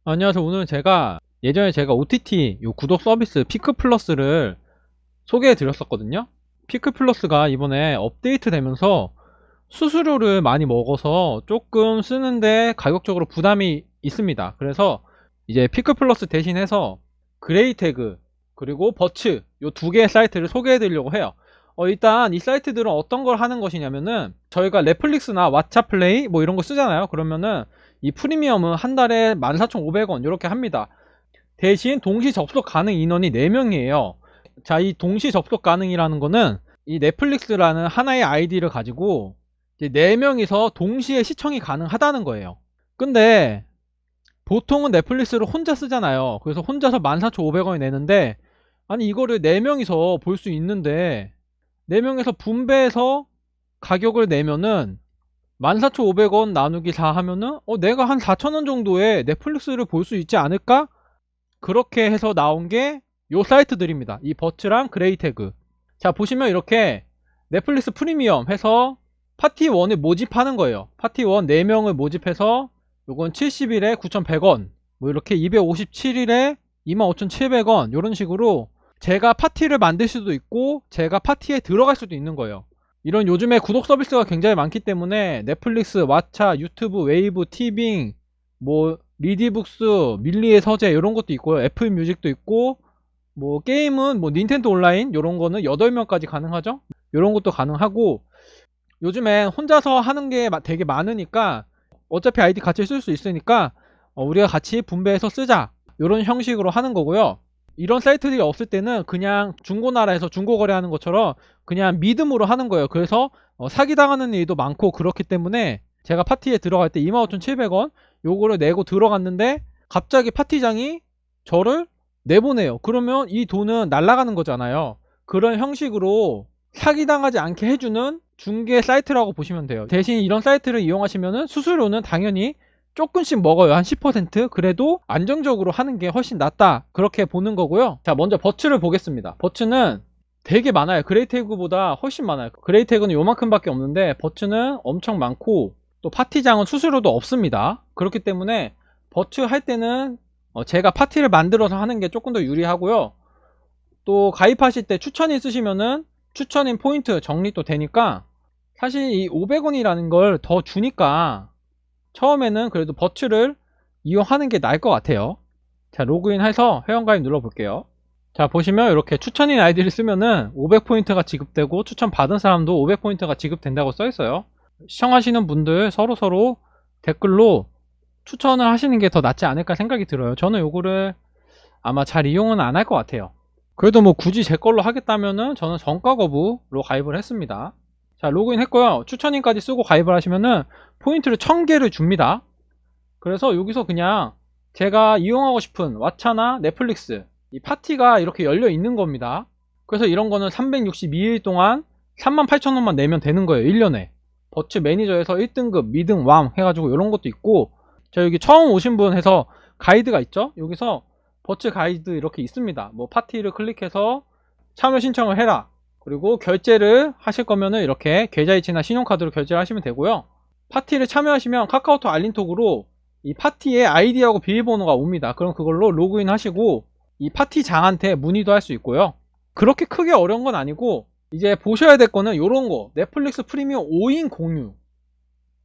안녕하세요. 오늘 예전에 제가 OTT 요 구독 서비스 피크플러스를 소개해 드렸었거든요. 피크플러스가 이번에 업데이트 되면서 수수료를 많이 먹어서 조금 쓰는데 가격적으로 부담이 있습니다. 그래서 이제 피크플러스 대신해서 그레이태그 그리고 버츠 요 두 개의 사이트를 소개해 드리려고 해요. 일단 이 사이트들은 어떤 걸 하는 것이냐면은 저희가 넷플릭스나 왓챠플레이 뭐 이런 거 쓰잖아요. 그러면은 이 프리미엄은 한 달에 14,500원 이렇게 합니다. 대신 동시 접속 가능 인원이 4명이에요. 자, 이 동시 접속 가능이라는 거는 이 넷플릭스라는 하나의 아이디를 가지고 이제 4명이서 동시에 시청이 가능하다는 거예요. 근데 보통은 넷플릭스를 혼자 쓰잖아요. 그래서 혼자서 14,500원이 내는데, 아니 이거를 4명이서 볼 수 있는데 4명에서 분배해서 가격을 내면은 14,500원 나누기 4 하면은 내가 한 4,000원 정도에 넷플릭스를 볼 수 있지 않을까? 그렇게 해서 나온 게 요 사이트들입니다. 이 버츠랑 그레이태그. 자, 보시면 이렇게 넷플릭스 프리미엄 해서 파티 1을 모집하는 거예요. 파티 1 4명을 모집해서 요건 70일에 9,100원, 뭐 이렇게 257일에 25,700원 이런 식으로 제가 파티를 만들 수도 있고 제가 파티에 들어갈 수도 있는 거예요. 이런 요즘에 구독 서비스가 굉장히 많기 때문에 넷플릭스, 왓챠, 유튜브, 웨이브, 티빙, 뭐 리디북스, 밀리의 서재 이런 것도 있고요. 애플 뮤직도 있고, 뭐 게임은 뭐 닌텐도 온라인 이런 거는 8명까지 가능하죠. 이런 것도 가능하고, 요즘엔 혼자서 하는 게 되게 많으니까 어차피 아이디 같이 쓸 수 있으니까 우리가 같이 분배해서 쓰자 이런 형식으로 하는 거고요. 이런 사이트들이 없을 때는 그냥 중고나라에서 중고거래하는 것처럼 그냥 믿음으로 하는 거예요. 그래서 사기당하는 일도 많고 그렇기 때문에 제가 파티에 들어갈 때 25,700원 요거를 내고 들어갔는데 갑자기 파티장이 저를 내보내요. 그러면 이 돈은 날아가는 거잖아요. 그런 형식으로 사기당하지 않게 해주는 중개 사이트라고 보시면 돼요. 대신 이런 사이트를 이용하시면 수수료는 당연히 조금씩 먹어요. 한 10%. 그래도 안정적으로 하는 게 훨씬 낫다, 그렇게 보는 거고요. 자, 먼저 버츠를 보겠습니다. 버츠는 되게 많아요. 그레이태그보다 훨씬 많아요. 그레이태그는 요만큼밖에 없는데 버츠는 엄청 많고, 또 파티장은 수수료도 없습니다. 그렇기 때문에 버츠 할 때는 제가 파티를 만들어서 하는 게 조금 더 유리하고요. 또 가입하실 때 추천인 쓰시면은 추천인 포인트 정리도 되니까, 사실 이 500원이라는 걸 더 주니까 처음에는 그래도 버츠를 이용하는 게 나을 것 같아요. 자, 로그인해서 회원가입 눌러볼게요. 자, 보시면 이렇게 추천인 아이디를 쓰면은 500포인트가 지급되고 추천 받은 사람도 500포인트가 지급된다고 써있어요. 시청하시는 분들 서로서로 댓글로 추천을 하시는 게 더 낫지 않을까 생각이 들어요. 저는 요거를 아마 잘 이용은 안 할 것 같아요. 그래도 뭐 굳이 제 걸로 하겠다면은 저는 정가 거부로 가입을 했습니다. 자, 로그인 했고요. 추천인까지 쓰고 가입을 하시면은 포인트를 1000개를 줍니다. 그래서 여기서 그냥 제가 이용하고 싶은 왓챠나 넷플릭스 이 파티가 이렇게 열려 있는 겁니다. 그래서 이런 거는 362일 동안 38,000원만 내면 되는 거예요. 1년에. 버츠 매니저에서 1등급, 2등, 왕 해가지고 이런 것도 있고, 자, 여기 처음 오신 분 해서 가이드가 있죠. 여기서 버츠 가이드 이렇게 있습니다. 뭐 파티를 클릭해서 참여 신청을 해라. 그리고 결제를 하실 거면은 이렇게 계좌이체나 신용카드로 결제를 하시면 되고요. 파티를 참여하시면 카카오톡 알림톡으로 이 파티에 아이디하고 비밀번호가 옵니다. 그럼 그걸로 로그인 하시고 이 파티장한테 문의도 할 수 있고요. 그렇게 크게 어려운 건 아니고, 이제 보셔야 될 거는 요런 거, 넷플릭스 프리미엄 5인 공유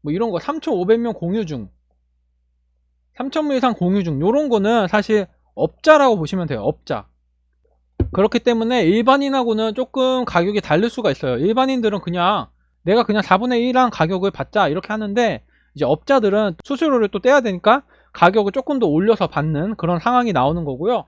뭐 이런 거, 3,500명 공유 중, 3,000명 이상 공유 중, 요런 거는 사실 업자라고 보시면 돼요. 업자. 그렇기 때문에 일반인하고는 조금 가격이 다를 수가 있어요. 일반인들은 그냥 내가 그냥 4분의 1한 가격을 받자 이렇게 하는데, 이제 업자들은 수수료를 또 떼야 되니까 가격을 조금 더 올려서 받는 그런 상황이 나오는 거고요.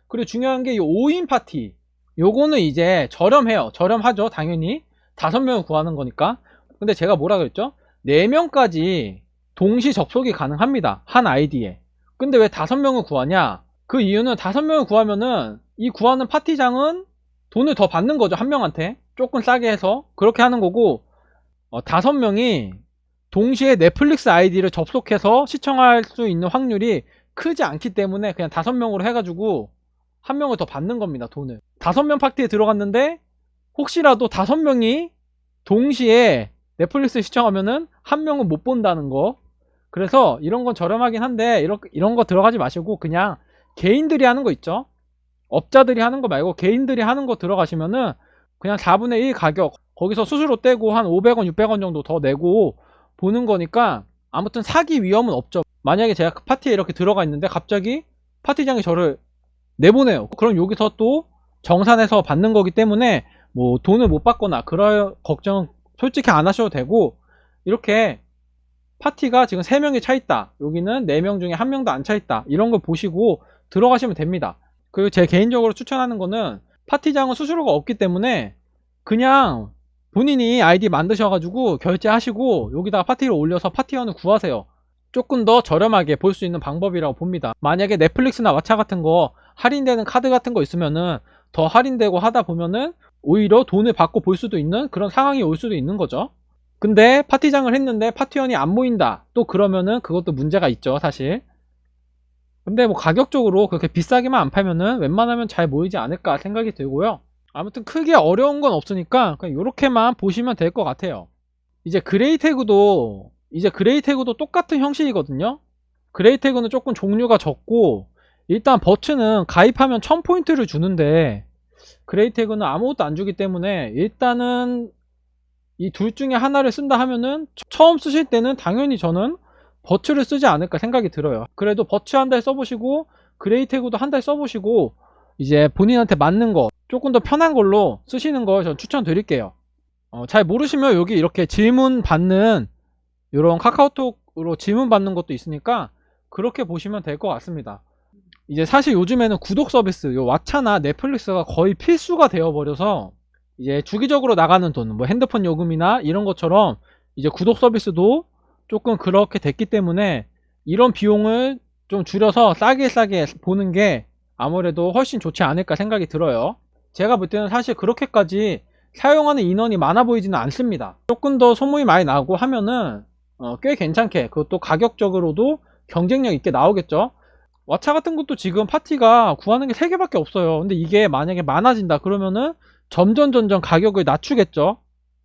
그리고 중요한 게 이 5인 파티, 요거는 이제 저렴해요. 저렴하죠, 당연히. 5명을 구하는 거니까. 근데 제가 뭐라 그랬죠? 4명까지 동시 접속이 가능합니다, 한 아이디에. 근데 왜 5명을 구하냐? 그 이유는 5명을 구하면은 이 구하는 파티장은 돈을 더 받는 거죠, 한 명한테. 조금 싸게 해서 그렇게 하는 거고, 5명이 동시에 넷플릭스 아이디를 접속해서 시청할 수 있는 확률이 크지 않기 때문에 그냥 5명으로 해가지고 한 명을 더 받는 겁니다, 돈을. 5명 파티에 들어갔는데 혹시라도 5명이 동시에 넷플릭스 시청하면은 한 명은 못 본다는 거. 그래서 이런 건 저렴하긴 한데 이런 거 들어가지 마시고 그냥 개인들이 하는 거 있죠. 업자들이 하는 거 말고 개인들이 하는 거 들어가시면은 그냥 4분의 1 가격 거기서 수수료 떼고 한 500원 600원 정도 더 내고 보는 거니까 아무튼 사기 위험은 없죠. 만약에 제가 그 파티에 이렇게 들어가 있는데 갑자기 파티장이 저를 내보내요. 그럼 여기서 또 정산해서 받는 거기 때문에 뭐 돈을 못 받거나 그럴 걱정 솔직히 안 하셔도 되고, 이렇게 파티가 지금 3명이 차 있다, 여기는 4명 중에 1명도 안 차 있다, 이런 걸 보시고 들어가시면 됩니다. 그리고 제 개인적으로 추천하는 거는 파티장은 수수료가 없기 때문에 그냥 본인이 아이디 만드셔가지고 결제하시고 여기다가 파티를 올려서 파티원을 구하세요. 조금 더 저렴하게 볼 수 있는 방법이라고 봅니다. 만약에 넷플릭스나 왓챠 같은 거 할인되는 카드 같은 거 있으면은 더 할인되고 하다 보면은 오히려 돈을 받고 볼 수도 있는 그런 상황이 올 수도 있는 거죠. 근데 파티장을 했는데 파티원이 안 모인다, 또 그러면은 그것도 문제가 있죠, 사실. 근데 뭐 가격적으로 그렇게 비싸게만 안 팔면은 웬만하면 잘 모이지 않을까 생각이 들고요. 아무튼 크게 어려운 건 없으니까 그냥 요렇게만 보시면 될 것 같아요. 이제 그레이 태그도 똑같은 형식이거든요. 그레이 태그는 조금 종류가 적고, 일단 버츠는 가입하면 1000포인트를 주는데 그레이 태그는 아무것도 안 주기 때문에 일단은 이 둘 중에 하나를 쓴다 하면은 처음 쓰실 때는 당연히 저는 버츠를 쓰지 않을까 생각이 들어요. 그래도 버츠 한 달 써보시고 그레이 태그도 한 달 써보시고 이제 본인한테 맞는 거 조금 더 편한 걸로 쓰시는 걸 전 추천드릴게요. 잘 모르시면 여기 이렇게 질문 받는, 이런 카카오톡으로 질문 받는 것도 있으니까 그렇게 보시면 될 것 같습니다. 이제 사실 요즘에는 구독 서비스, 요 왓챠나 넷플릭스가 거의 필수가 되어버려서 이제 주기적으로 나가는 돈, 뭐 핸드폰 요금이나 이런 것처럼 이제 구독 서비스도 조금 그렇게 됐기 때문에 이런 비용을 좀 줄여서 싸게 보는 게 아무래도 훨씬 좋지 않을까 생각이 들어요. 제가 볼 때는 사실 그렇게까지 사용하는 인원이 많아 보이지는 않습니다. 조금 더 소모이 많이 나고 하면은 꽤 괜찮게, 그것도 가격적으로도 경쟁력 있게 나오겠죠. 왓챠 같은 것도 지금 파티가 구하는 게 3개밖에 없어요. 근데 이게 만약에 많아진다 그러면은 점점 가격을 낮추겠죠.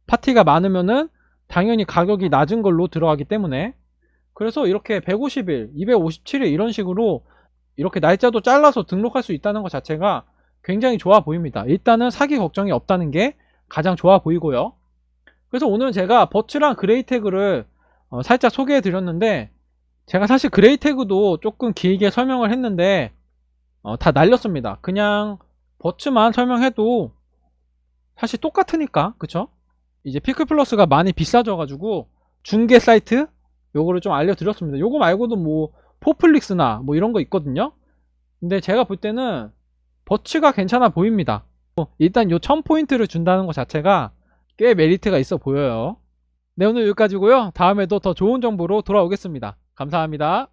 파티가 많으면은 당연히 가격이 낮은 걸로 들어가기 때문에. 그래서 이렇게 150일, 257일 이런 식으로 이렇게 날짜도 잘라서 등록할 수 있다는 것 자체가 굉장히 좋아 보입니다. 일단은 사기 걱정이 없다는 게 가장 좋아 보이고요. 그래서 오늘 제가 버츠랑 그레이 태그를 살짝 소개해 드렸는데, 제가 사실 그레이 태그도 조금 길게 설명을 했는데 다 날렸습니다. 그냥 버츠만 설명해도 사실 똑같으니까, 그쵸? 이제 피클플러스가 많이 비싸져 가지고 중개 사이트 요거를 좀 알려드렸습니다. 요거 말고도 뭐 포플릭스나 뭐 이런 거 있거든요. 근데 제가 볼 때는 버츠가 괜찮아 보입니다. 일단 요 1000포인트를 준다는 것 자체가 꽤 메리트가 있어 보여요. 네, 오늘 여기까지고요. 다음에도 더 좋은 정보로 돌아오겠습니다. 감사합니다.